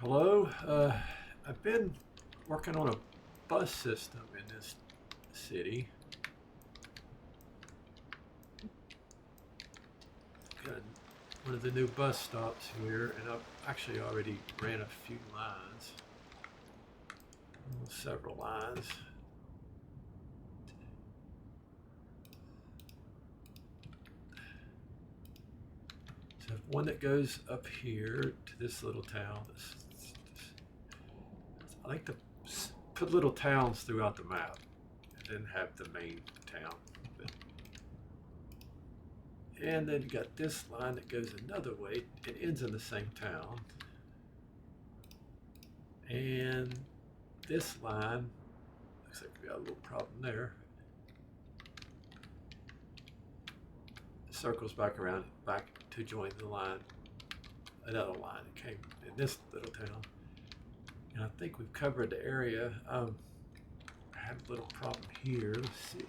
Hello. I've been working on a bus system in this city. Got one of the new bus stops here, and I've actually already ran a few lines, several lines. So one that goes up here to this little town. I like to put little towns throughout the map, and then have the main town. And then you got this line that goes another way. It ends in the same town. And this line, looks like we got a little problem there. It circles back around, back to join the line, another line that came in this little town. And I think we've covered the area. I have a little problem here. Let's see.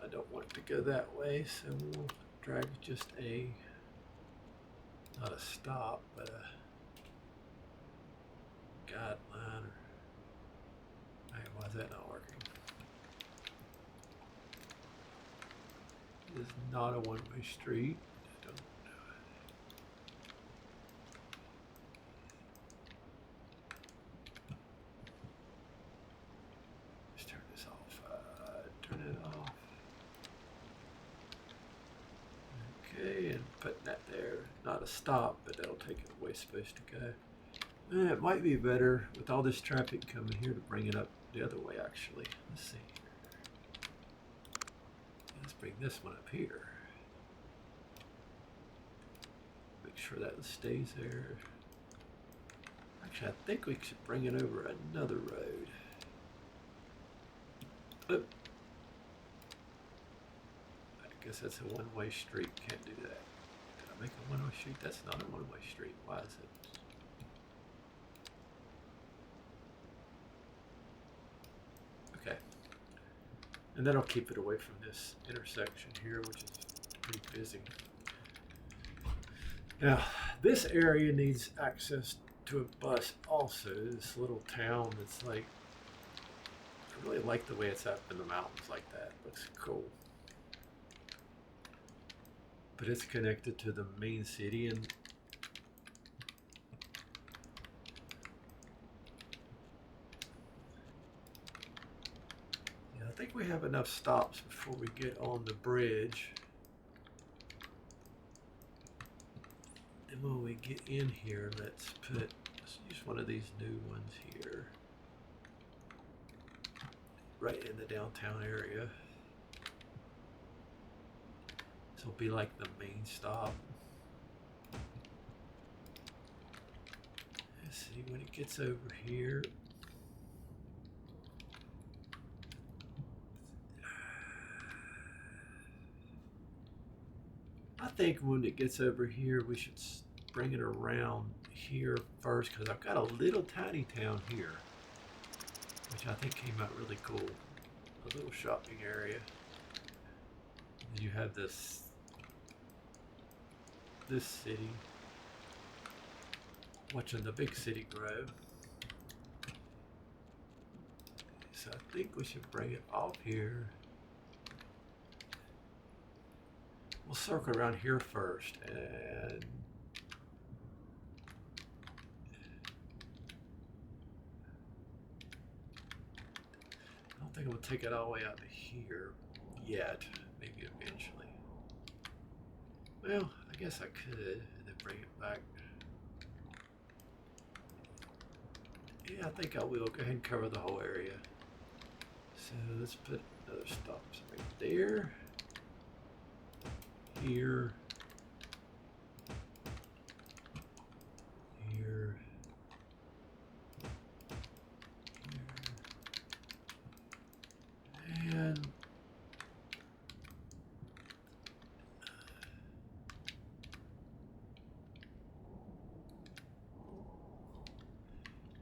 I don't want it to go that way, so we'll drag just not a stop, but a guideline. Hey, why is that not working? It is not a one-way street. Let's turn this off. Turn it off. Okay, and putting that there. Not a stop, but that'll take it the way it's supposed to go. It might be better with all this traffic coming here to bring it up the other way, actually. Let's see. Let's bring this one up here. Make sure that stays there. Actually, I think we should bring it over another road. Oop. I guess that's a one-way street. Can't do that. Did I make a one-way street? That's not a one-way street. Why is it? Okay. And that'll keep it away from this intersection here, which is pretty busy. Now, this area needs access to a bus also. This little town that's like, I really like the way it's up in the mountains like that. Looks cool. But it's connected to the main city, and yeah, I think we have enough stops before we get on the bridge. And when we get in here, let's use one of these new ones here. Right in the downtown area. This will be like the main stop. Let's see when it gets over here. I think when it gets over here, we should bring it around here first, because I've got a little tiny town here, which I think came out really cool. A little shopping area. And you have this city, watching the big city grow. So I think we should bring it off here. We'll circle around here first, and I don't think I'm gonna take it all the way out to here yet. Maybe eventually. Well, I guess I could, and then bring it back. Yeah, I think I will. Go ahead and cover the whole area. So let's put another stop right there. Here. Here. Here. And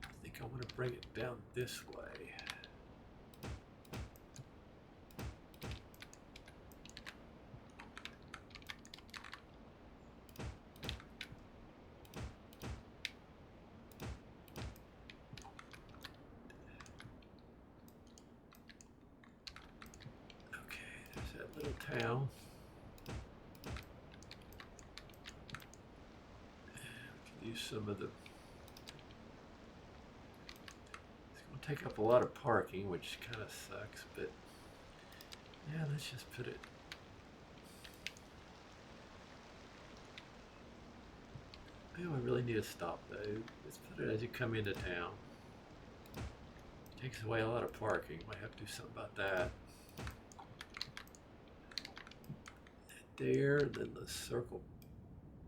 I think I want to bring it down this way. little town. Use some of the. It's going to take up a lot of parking, which kind of sucks, but yeah, let's just put it. Oh, I really need a stop though. Let's put it as you come into town. Takes away a lot of parking. Might have to do something about that. There, then let's circle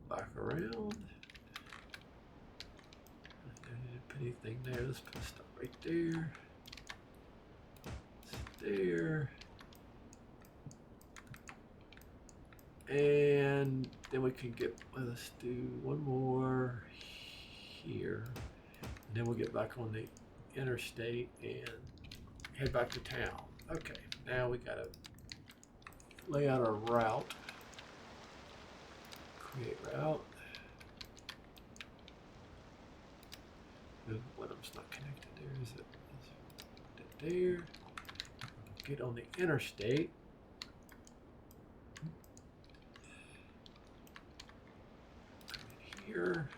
back around. Don't need to put anything there. Let's put a stop right there. It's there. And then we can get, let's do one more here. And then we'll get back on the interstate and head back to town. Okay, now we gotta lay out our route. Create route. One of them's not connected there, is it? Is it there? Get on the interstate. Here.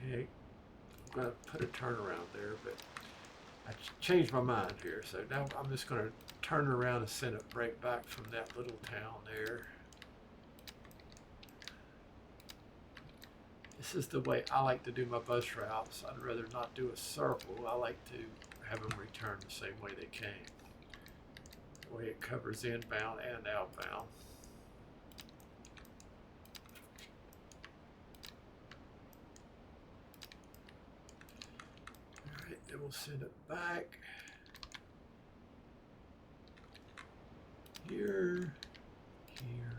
Okay, I'm going to put a turnaround there, but I changed my mind here. So now I'm just going to turn around and send it right back from that little town there. This is the way I like to do my bus routes. I'd rather not do a circle. I like to have them return the same way they came. The way it covers inbound and outbound. Then we'll send it back here, here.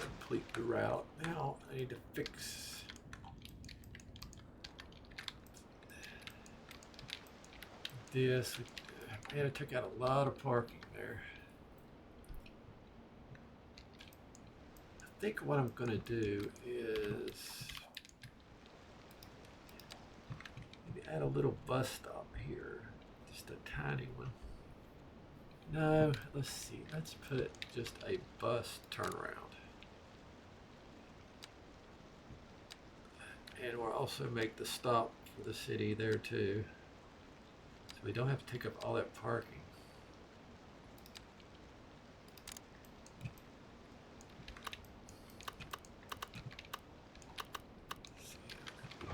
Complete the route. Now I need to fix this. Man, it took out a lot of parking there. I think what I'm going to do is add a little bus stop here, just a tiny one. No, let's see, let's put just a bus turnaround. And we'll also make the stop for the city there too, so we don't have to take up all that parking.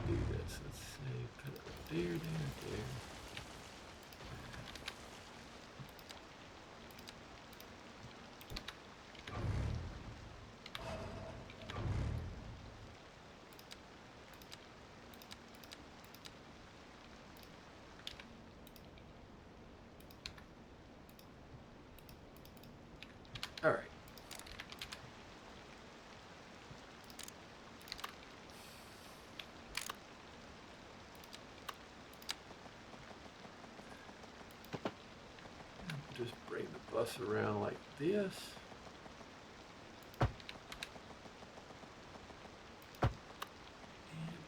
Do this, let's say, put it there. All right. Just bring the bus around like this. And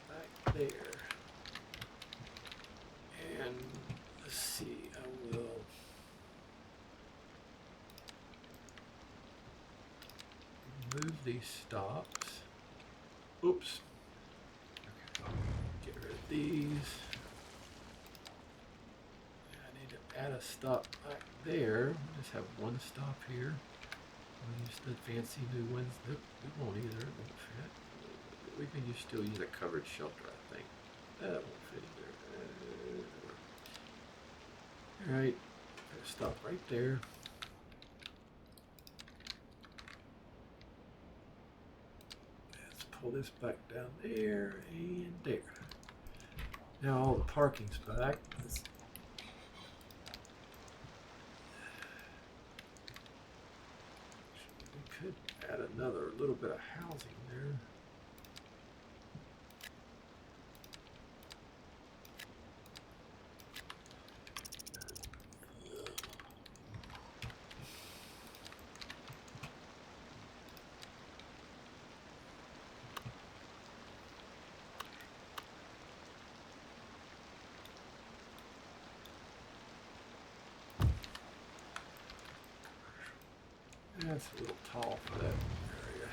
back there. And let's see, I will move these stops. Oops. Okay. Get rid of these. I need to add a stop back there. We'll just have one stop here. We'll use the fancy new ones. Nope, we won't either. It won't fit. We can still use a covered shelter, I think. That won't fit either. Alright, stop right there. Let's pull this back down there and there. Now all the parking's back. We could add another little bit of housing there. That's a little tall for that area.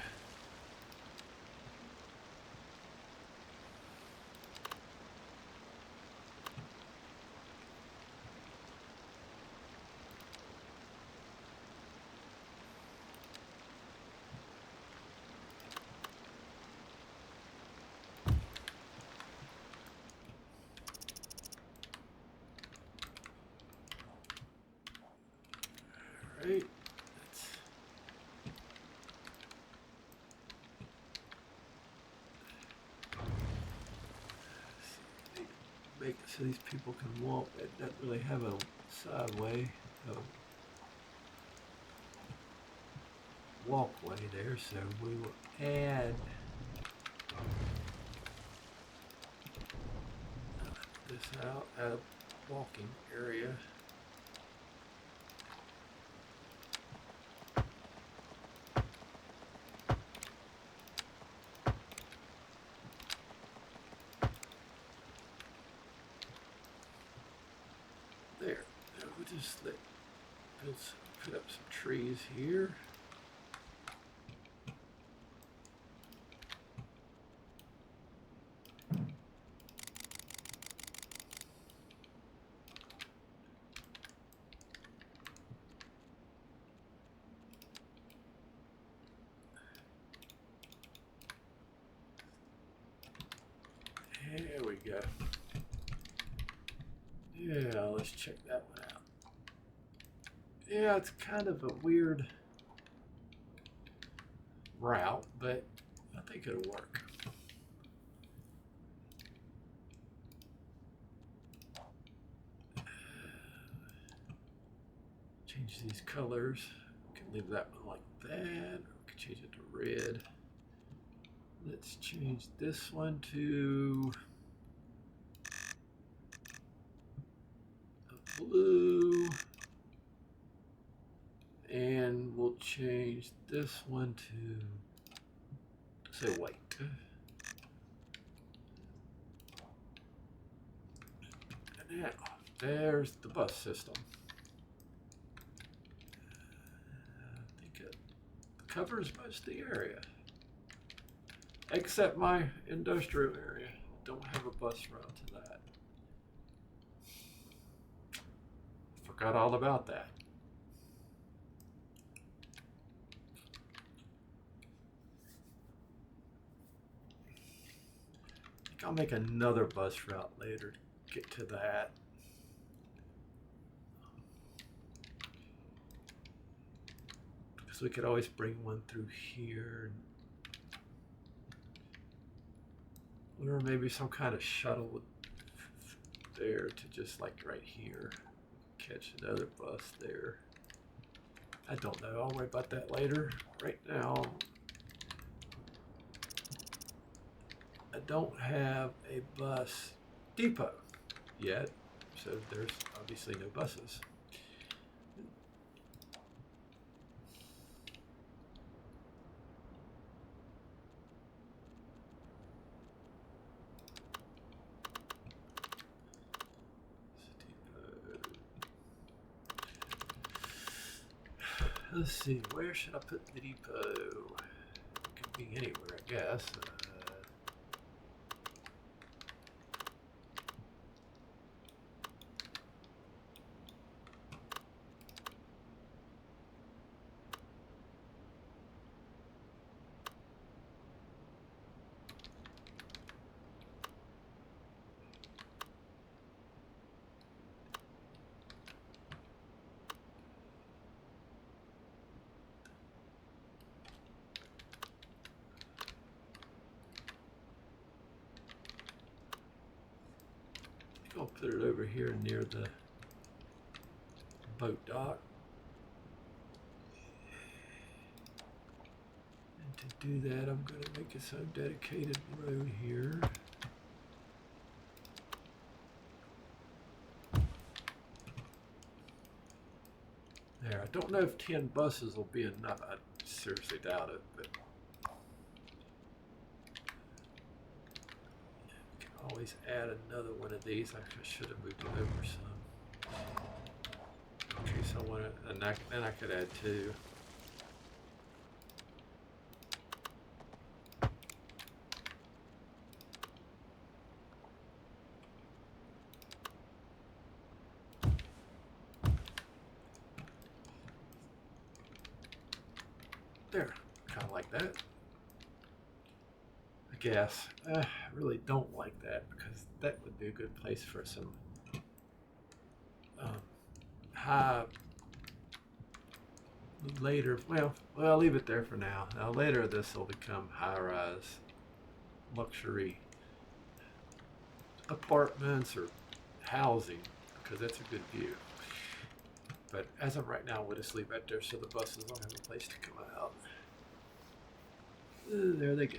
All right. Make it so these people can walk. It doesn't really have a sideway, walkway there, so we will add this out, add a walking area. There. Now we'll just put up some trees here. There we go. Yeah, let's check that one out. Yeah, it's kind of a weird route, but I think it'll work. Change these colors. We can leave that one like that, or we can change it to red. Let's change this one to a blue. And we'll change this one to, say, white. And now, there's the bus system. I think it covers most of the area. Except my industrial area. Don't have a bus route to that. Forgot all about that. I'll make another bus route later to get to that. Because we could always bring one through here. Or maybe some kind of shuttle there to just like right here. Catch another bus there. I don't know. I'll worry about that later. Right now, I don't have a bus depot yet, so there's obviously no buses. Let's see, where should I put the depot? It could be anywhere, I guess. I'll put it over here near the boat dock. And to do that, I'm going to make its own dedicated road here. There, I don't know if 10 buses will be enough. I seriously doubt it, but you can always add another one of these. I should have moved it over some. Okay, so I want to, and then I could add 2. There, kind of like that. I guess. I really don't like that because that would be a good place for some high later. Well, I'll leave it there for now. Now later this will become high-rise luxury apartments or housing because that's a good view. But as of right now, we'll just leave that there so the buses don't have a place to come out. There they go.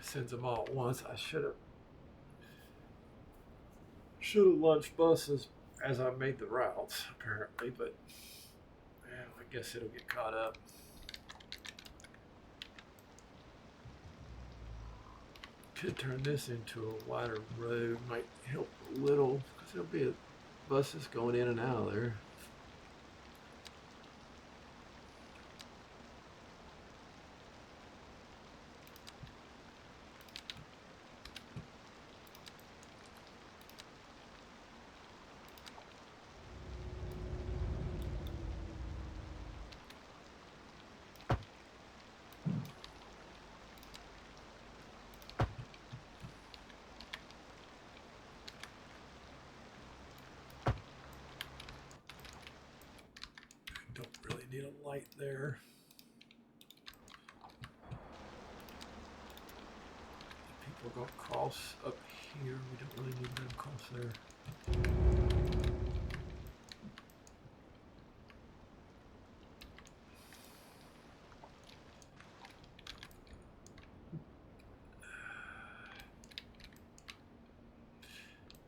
Sends them all at once. I should have launched buses as I made the routes, apparently, but well, I guess it'll get caught up. Could turn this into a wider road, might help a little, because there'll be buses going in and out of there. Don't really need a light there. People go cross up here. We don't really need them cross there.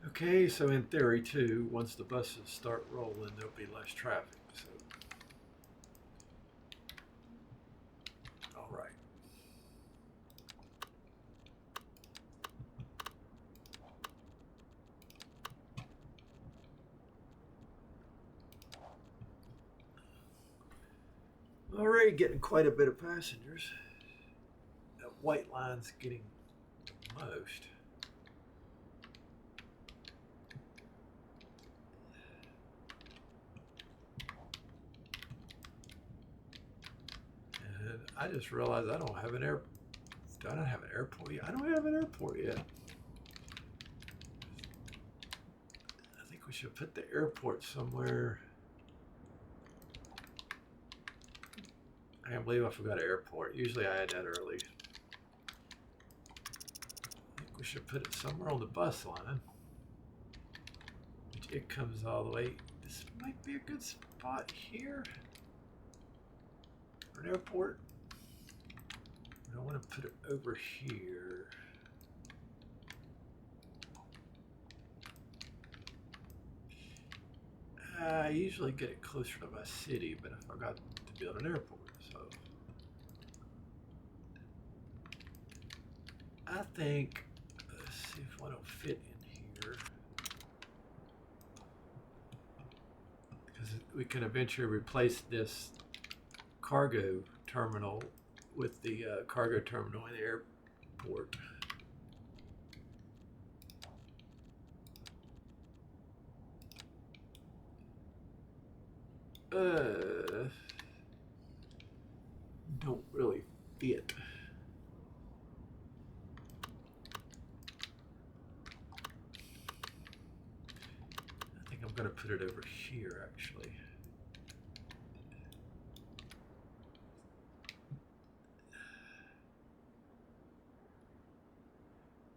Okay, so in theory too, once the buses start rolling, there'll be less traffic. So, all right. Already getting quite a bit of passengers. That white line's getting the most. And I just realized I don't have an airport. I don't have an airport yet. I don't have an airport yet. I think we should put the airport somewhere. I can't believe I forgot an airport. Usually I add that early. I think we should put it somewhere on the bus line. It comes all the way. This might be a good spot here for an airport. I want to put it over here. I usually get it closer to my city, but I forgot to build an airport, so I think, let's see if one will fit in here, because we can eventually replace this cargo terminal with the cargo terminal in the airport. don't really fit. I think I'm going to put it over here actually.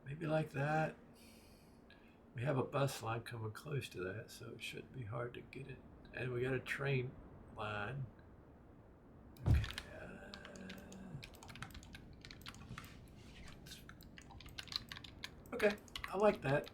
Maybe like that. We have a bus line coming close to that, so it shouldn't be hard to get it. And we got a train line. Okay. Okay, I like that.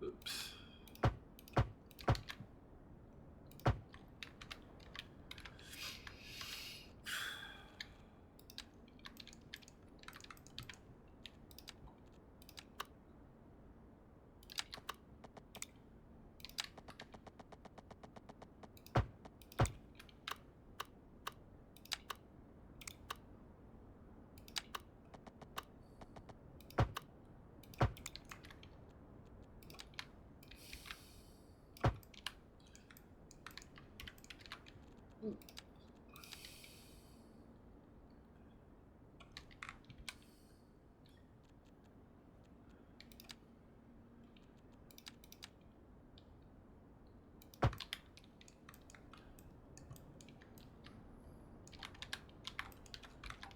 Oops.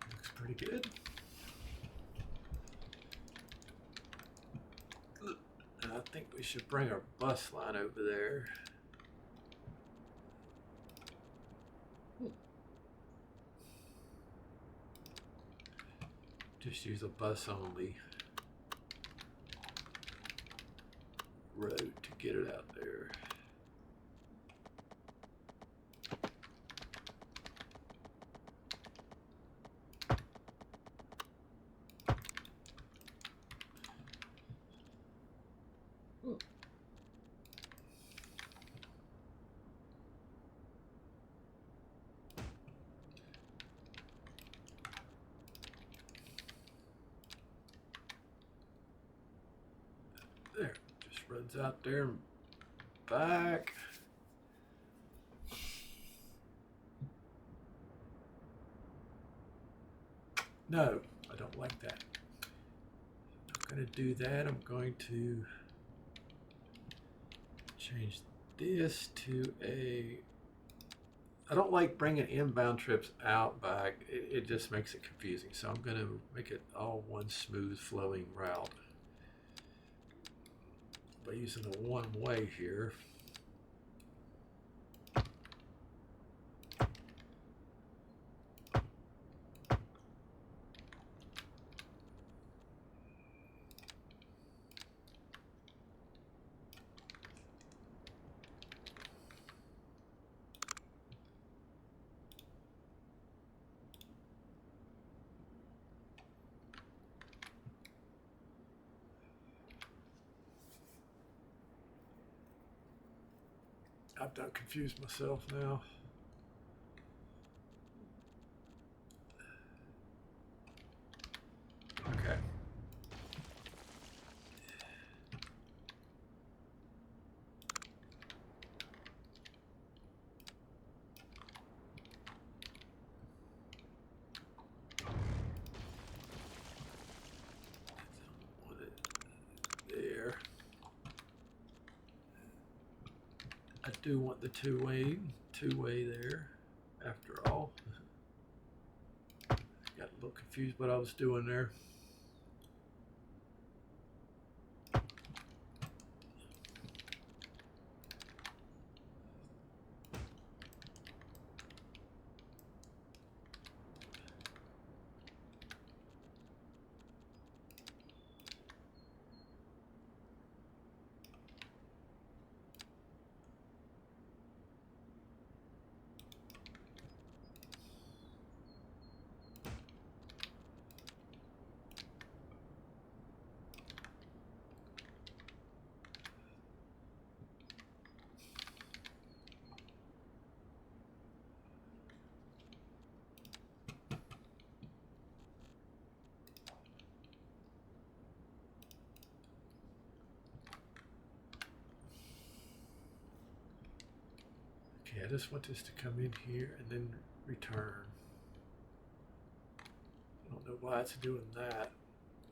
Looks pretty good. And I think we should bring our bus line over there. Just use a bus only road to get it out there. There, just runs out there and back. No, I don't like that. I'm going to do that. I'm going to change this to a... I don't like bringing inbound trips out back. It just makes it confusing. So I'm going to make it all one smooth flowing route by using the one way here. I've done confused myself now. Okay. There. I do want the two-way there, after all. Got a little confused what I was doing there. Okay, I just want this to come in here and then return. I don't know why it's doing that.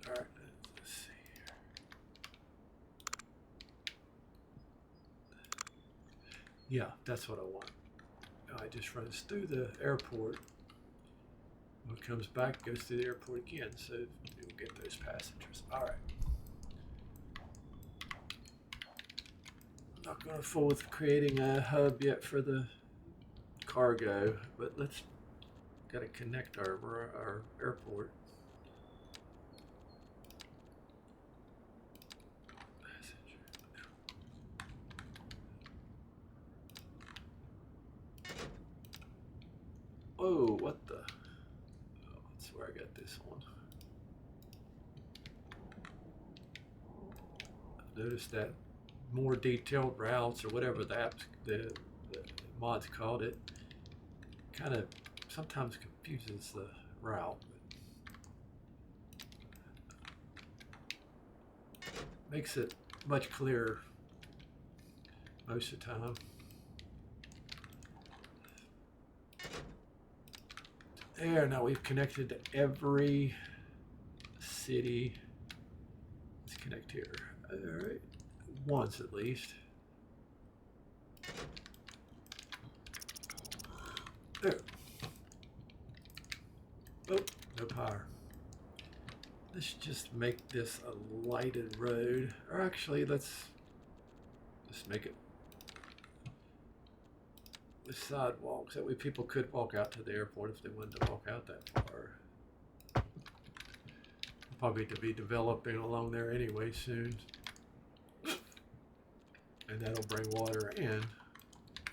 All right, let's see here. Yeah, that's what I want. It just runs through the airport. When it comes back, goes through the airport again, so you'll get those passengers. All right. I'm not going to fool with creating a hub yet for the cargo, but let's got to connect our airport. Oh, what the? Oh, that's where I got this one. I've noticed that more detailed routes or whatever the mods called it kind of sometimes confuses the route. Makes it much clearer most of the time. There, now we've connected to every city. Let's connect here. All right, once at least. There. Oh, no power. Let's just make this a lighted road. Or actually, let's just make it with sidewalks. That way people could walk out to the airport if they wanted to walk out that far. Probably to be developing along there anyway soon. And that'll bring water and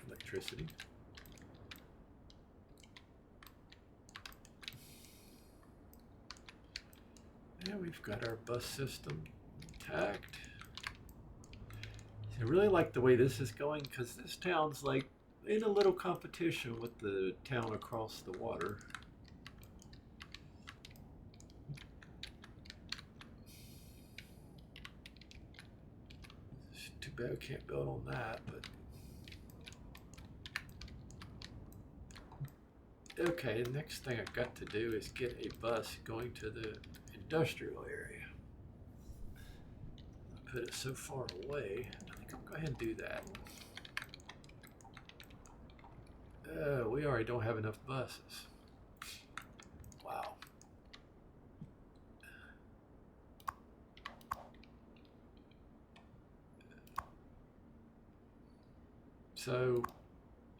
electricity. And we've got our bus system intact. I really like the way this is going because this town's like in a little competition with the town across the water. It's too bad we can't build on that, but okay, the next thing I've got to do is get a bus going to the industrial area. I put it so far away, I think I'll go ahead and do that. We already don't have enough buses. Wow. So,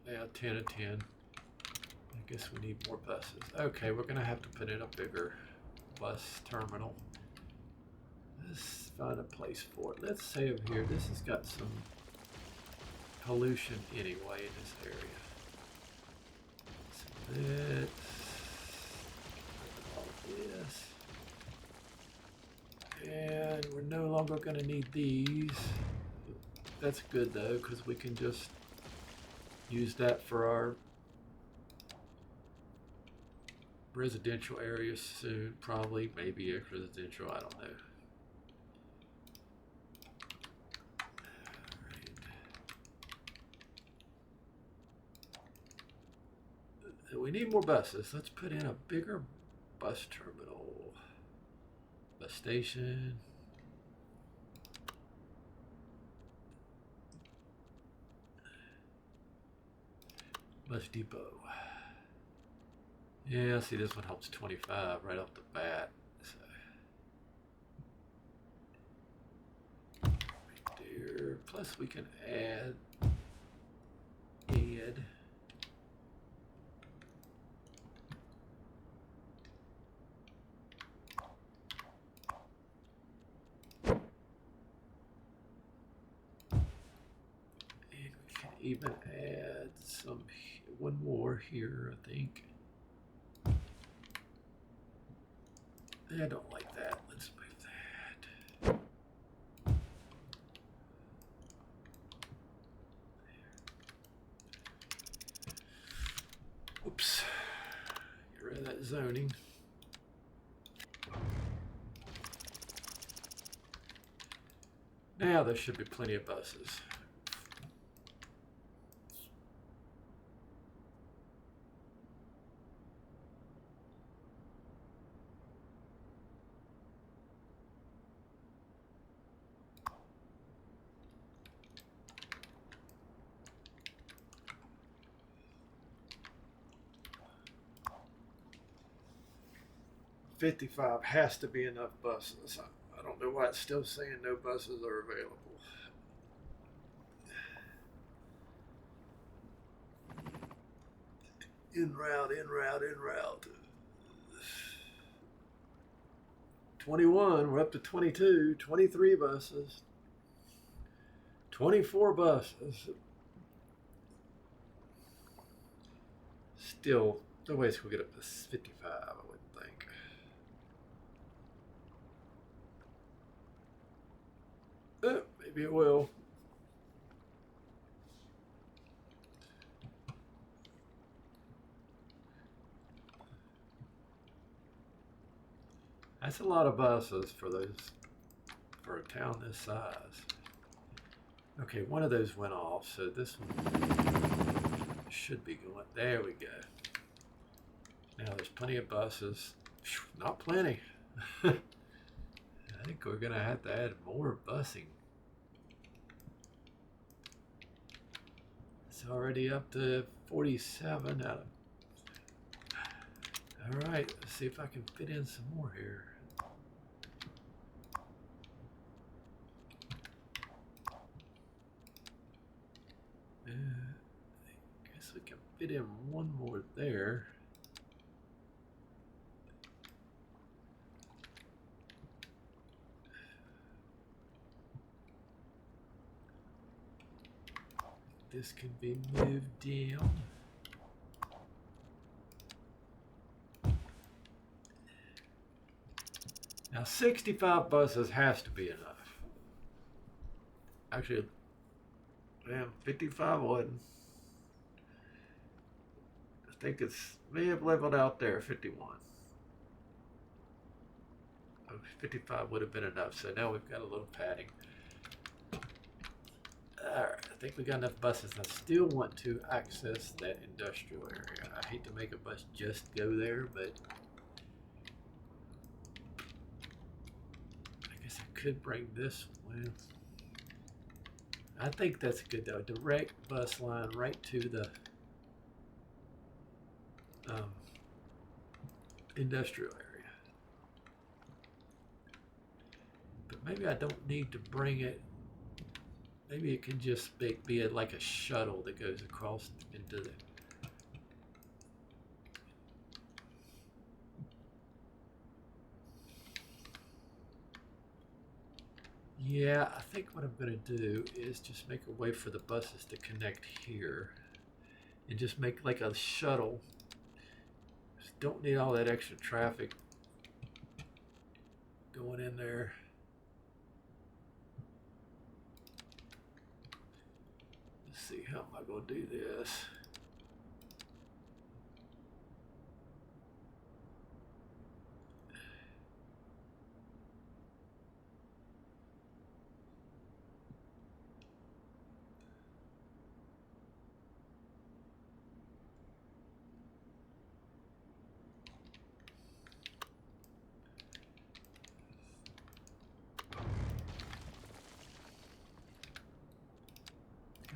yeah, 10 of 10. I guess we need more buses. Okay, we're going to have to put in a bigger bus terminal. Let's find a place for it. Let's say over here, this has got some pollution anyway in this area. So let's all this. And we're no longer going to need these. That's good though, because we can just use that for our residential areas soon, probably, maybe residential, I don't know. So we need more buses. Let's put in a bigger bus terminal, bus station. Bus depot. Yeah, see, this one helps 25 right off the bat. So. Right there. Plus, we can add. And we can even add one more here, I think. I don't like that. Let's move that. Oops. Get rid of that zoning. Now there should be plenty of buses. 55 has to be enough buses. I don't know why it's still saying no buses are available. En route, en route, en route. 21, we're up to 22, 23 buses, 24 buses. Still, no way we'll get up to 55, I wouldn't think. Maybe it will. That's a lot of buses for a town this size. Okay, one of those went off, so this one should be going. There we go. Now there's plenty of buses. Not plenty. I think we're gonna have to add more busing. It's already up to 47 out of. All right, let's see if I can fit in some more here. I guess we can fit in one more there. This can be moved down. Now 65 buses has to be enough. Actually, man, 55 wouldn't. I think it's may have leveled out there, 51. 55 would have been enough, so now we've got a little padding. Alright, I think we got enough buses. I still want to access that industrial area. I hate to make a bus just go there, but I guess I could bring this one. I think that's good though. Direct bus line right to the industrial area. But maybe I don't need to bring it. Maybe it can just be like a shuttle that goes across into the. Yeah, I think what I'm going to do is just make a way for the buses to connect here and just make like a shuttle. Just don't need all that extra traffic going in there. Let's see, how am I going to do this?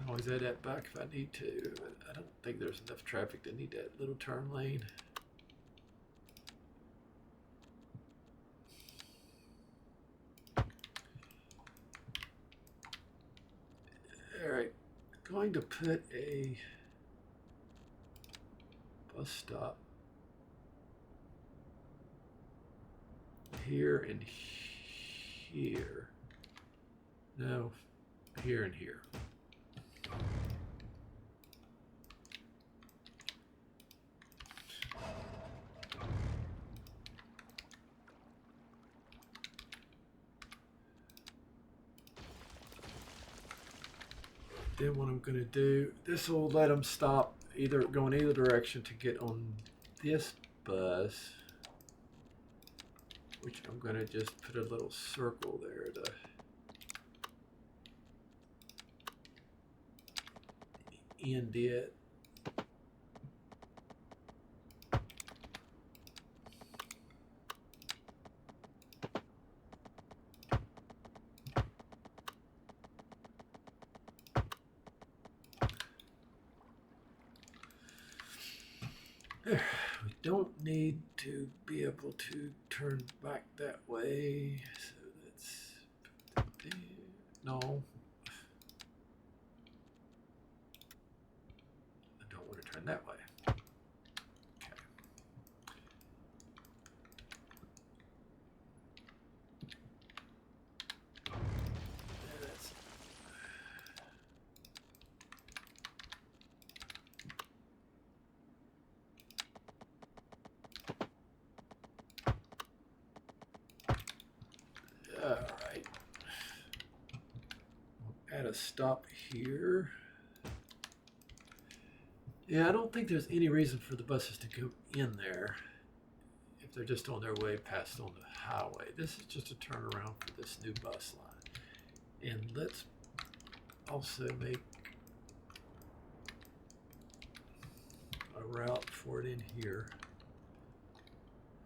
Always add that back if I need to, but I don't think there's enough traffic to need that little turn lane. Alright, going to put a bus stop here and here. No, here and here. Then what I'm going to do, this will let them stop go in either direction to get on this bus, which I'm going to just put a little circle there to end it. We don't need to be able to turn back that way. So let's no. I don't want to turn that way. Alright. We'll add a stop here. Yeah, I don't think there's any reason for the buses to go in there if they're just on their way past on the highway. This is just a turnaround for this new bus line. And let's also make a route for it in here.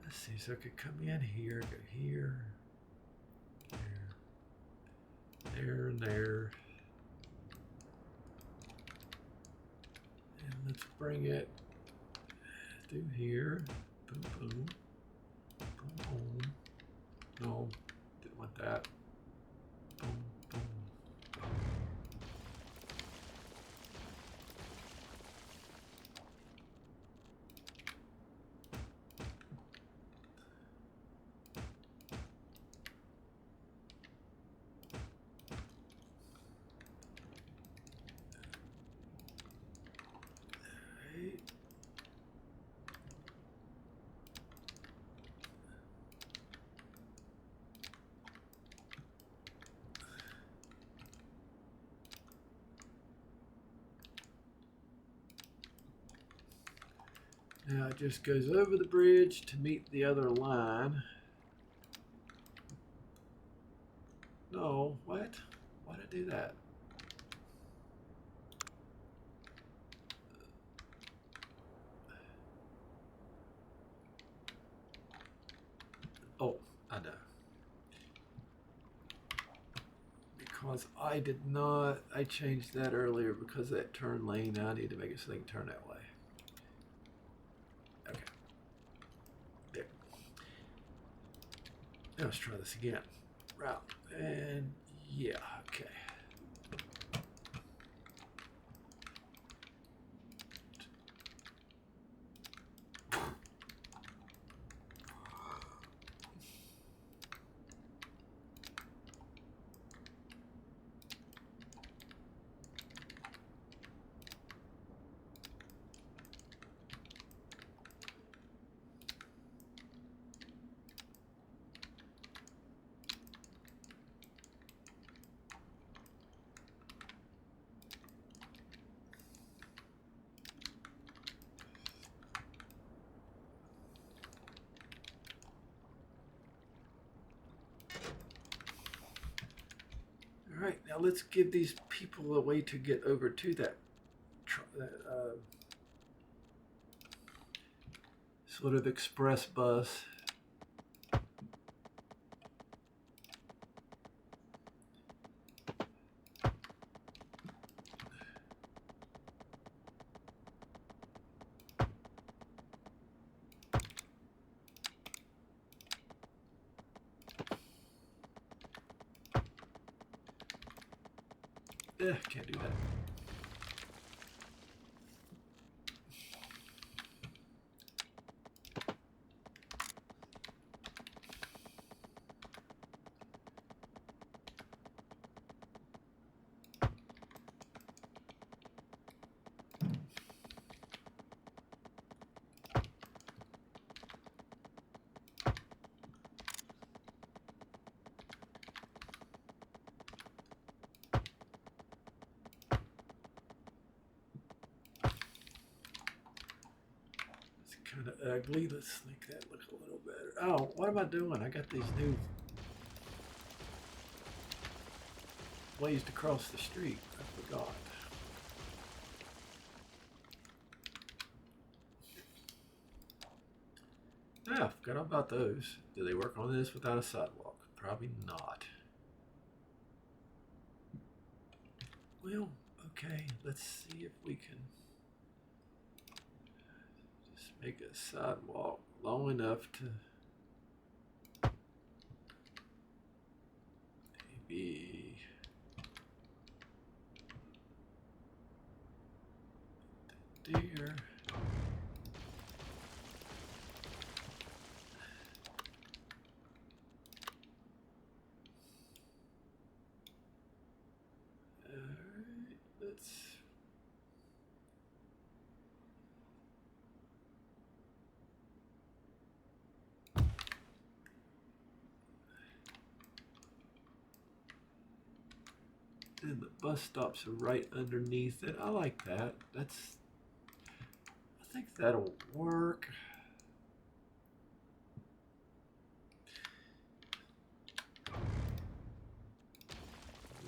Let's see, so it could come in here, go here, there, and there. And let's bring it through here. Boom, boom. Boom, boom. No, didn't want that. Boom, boom. Now it just goes over the bridge to meet the other line. No, what? Why did I do that? Oh, I know. Because I did not, I changed that earlier because of that turn lane. Now I need to make it so they can turn that way. Okay. There. Now let's try this again. Route. And yeah, okay. All right, now let's give these people a way to get over to that sort of express bus. Can't do that. Kind of ugly. Let's make that look a little better. Oh, what am I doing? I got these new ways to cross the street. I forgot. Yeah, forgot about those. Do they work on this without a sidewalk? Probably not. Well, okay. Let's see if we can make a sidewalk long enough to And the bus stops are right underneath it. I like that. I think that'll work.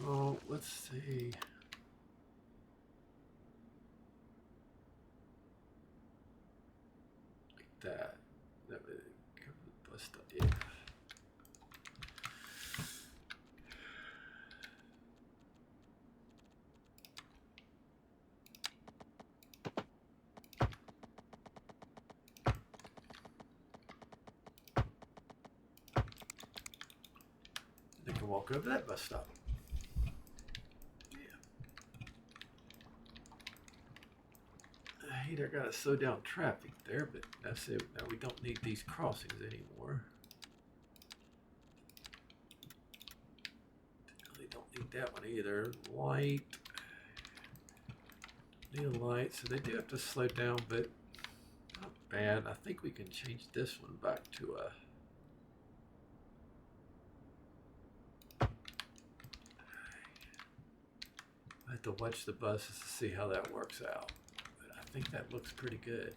Oh, let's see. Like that. That would cover the bus stop. Yeah. They can walk over that bus stop. I hate I gotta slow down traffic there, but that's it. Now we don't need these crossings anymore. Really don't need that one either. Light. Need a light, so they do have to slow down, but not bad. I think we can change this one back to a. I have to watch the buses to see how that works out. But I think that looks pretty good.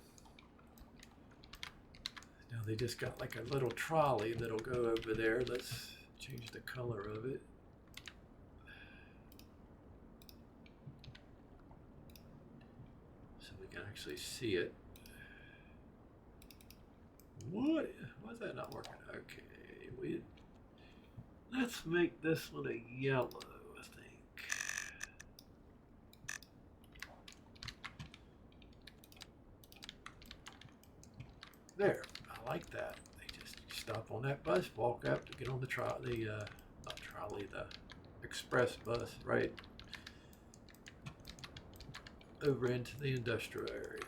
Now they just got like a little trolley that'll go over there. Let's change the color of it. So we can actually see it. What? Why is that not working? Okay, let's make this one a yellow, I think. There, I like that. They just stop on that bus, walk up to get on the not trolley, the express bus, right over into the industrial area.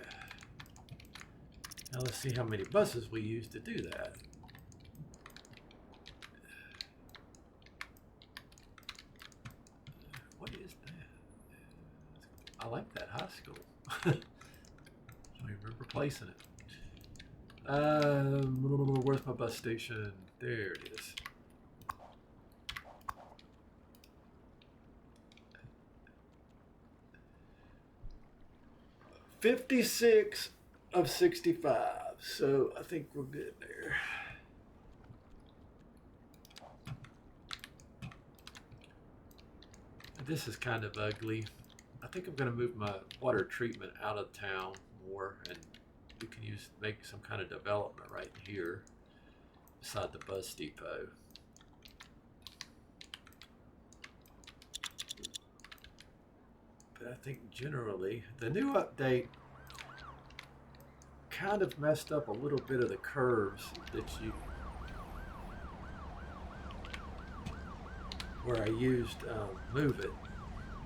Now let's see how many buses we use to do that. What is that? I like that high school. I don't even remember placing it. Where's my bus station? There it is. $56 of 65, so I think we're good there. This is kind of ugly. I think I'm going to move my water treatment out of town more, and we can make some kind of development right here beside the bus depot. But I think generally the new update kind of messed up a little bit of the curves that where I used Move It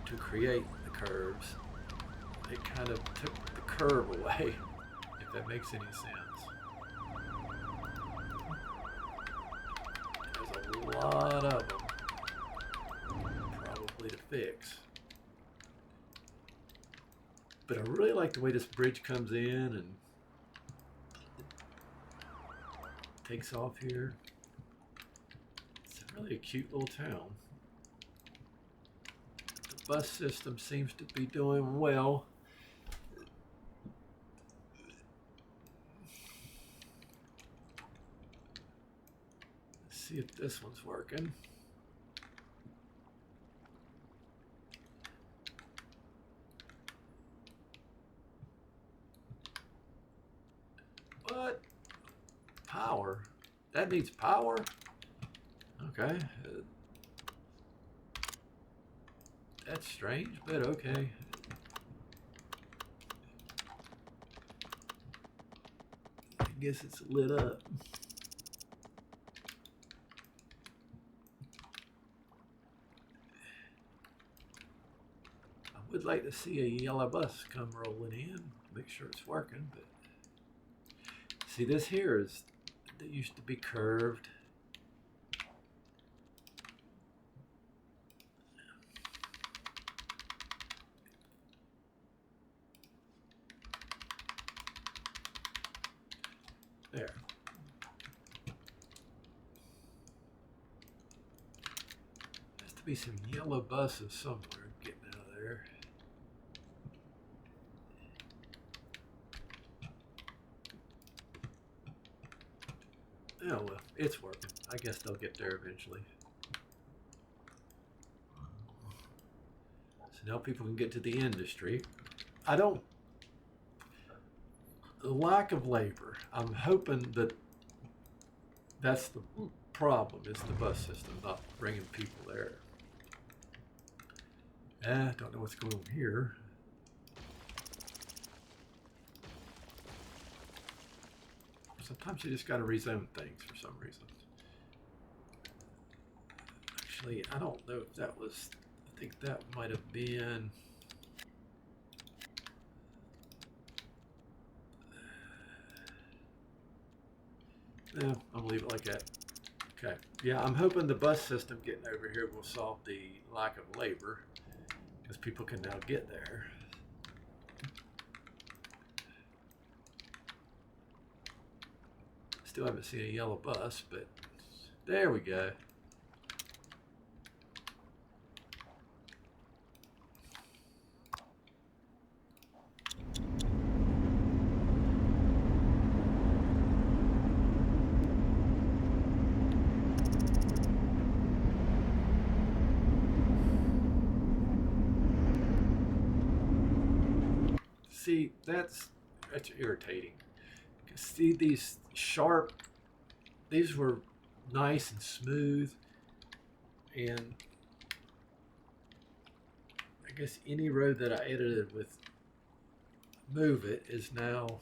to create the curves. It kind of took the curve away, if that makes any sense. There's a lot of them probably to fix. But I really like the way this bridge comes in and takes off here. It's really a cute little town. The bus system seems to be doing well. Let's see if this one's working. What? Power? That needs power? Okay. That's strange, but okay. I guess it's lit up. I would like to see a yellow bus come rolling in, make sure it's working, but see, this here is, that used to be curved. There. Just to be some yellow buses somewhere getting out of there. Oh well, it's working. I guess they'll get there eventually. So now people can get to the industry. I don't. The lack of labor. I'm hoping that that's the problem, is the bus system not bringing people there. Don't know what's going on here. Sometimes you just got to rezone things for some reason. Actually, I don't know if that was, I think that might have been, no, I'll leave it like that. Okay, yeah, I'm hoping the bus system getting over here will solve the lack of labor, because people can now get there. Still haven't seen a yellow bus, but there we go. See, that's irritating. See, these sharp, these were nice and smooth, and I guess any road that I edited with Move It is now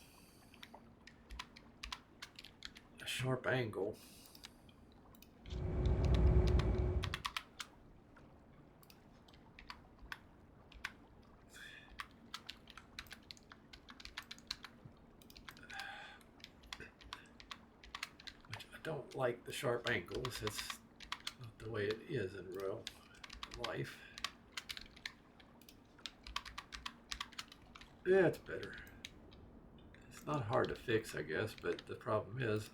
a sharp angle. I don't like the sharp angles. That's not the way it is in real life. Yeah, it's better. It's not hard to fix, I guess, but the problem is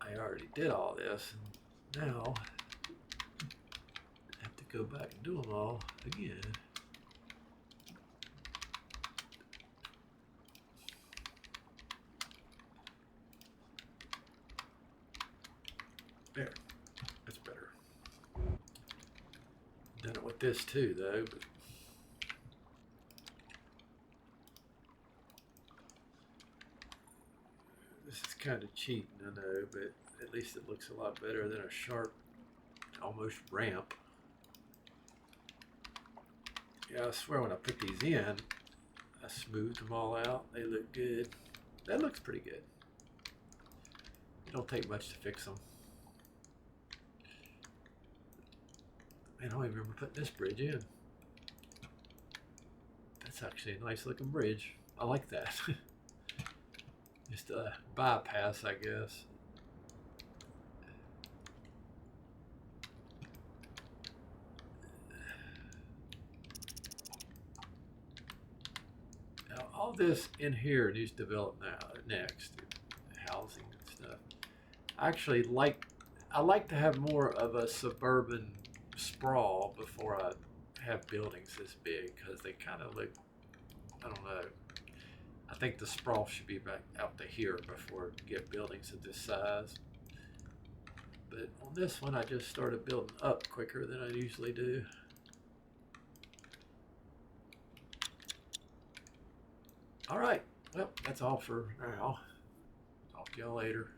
I already did all this, and now I have to go back and do them all again. There, that's better. Done it with this too, though. But this is kind of cheating, I know, but at least it looks a lot better than a sharp, almost ramp. Yeah, I swear when I put these in, I smoothed them all out. They look good. That looks pretty good. It don't take much to fix them. Man, I don't even remember putting this bridge in. That's actually a nice looking bridge. I like that. Just a bypass, I guess. Now, all this in here needs developed now, next. Housing and stuff. Actually, I like to have more of a suburban sprawl before I have buildings this big, because they kind of look, I don't know. I think the sprawl should be back out to here before you get buildings of this size. But on this one, I just started building up quicker than I usually do. All right, well, that's all for now. Talk to y'all later.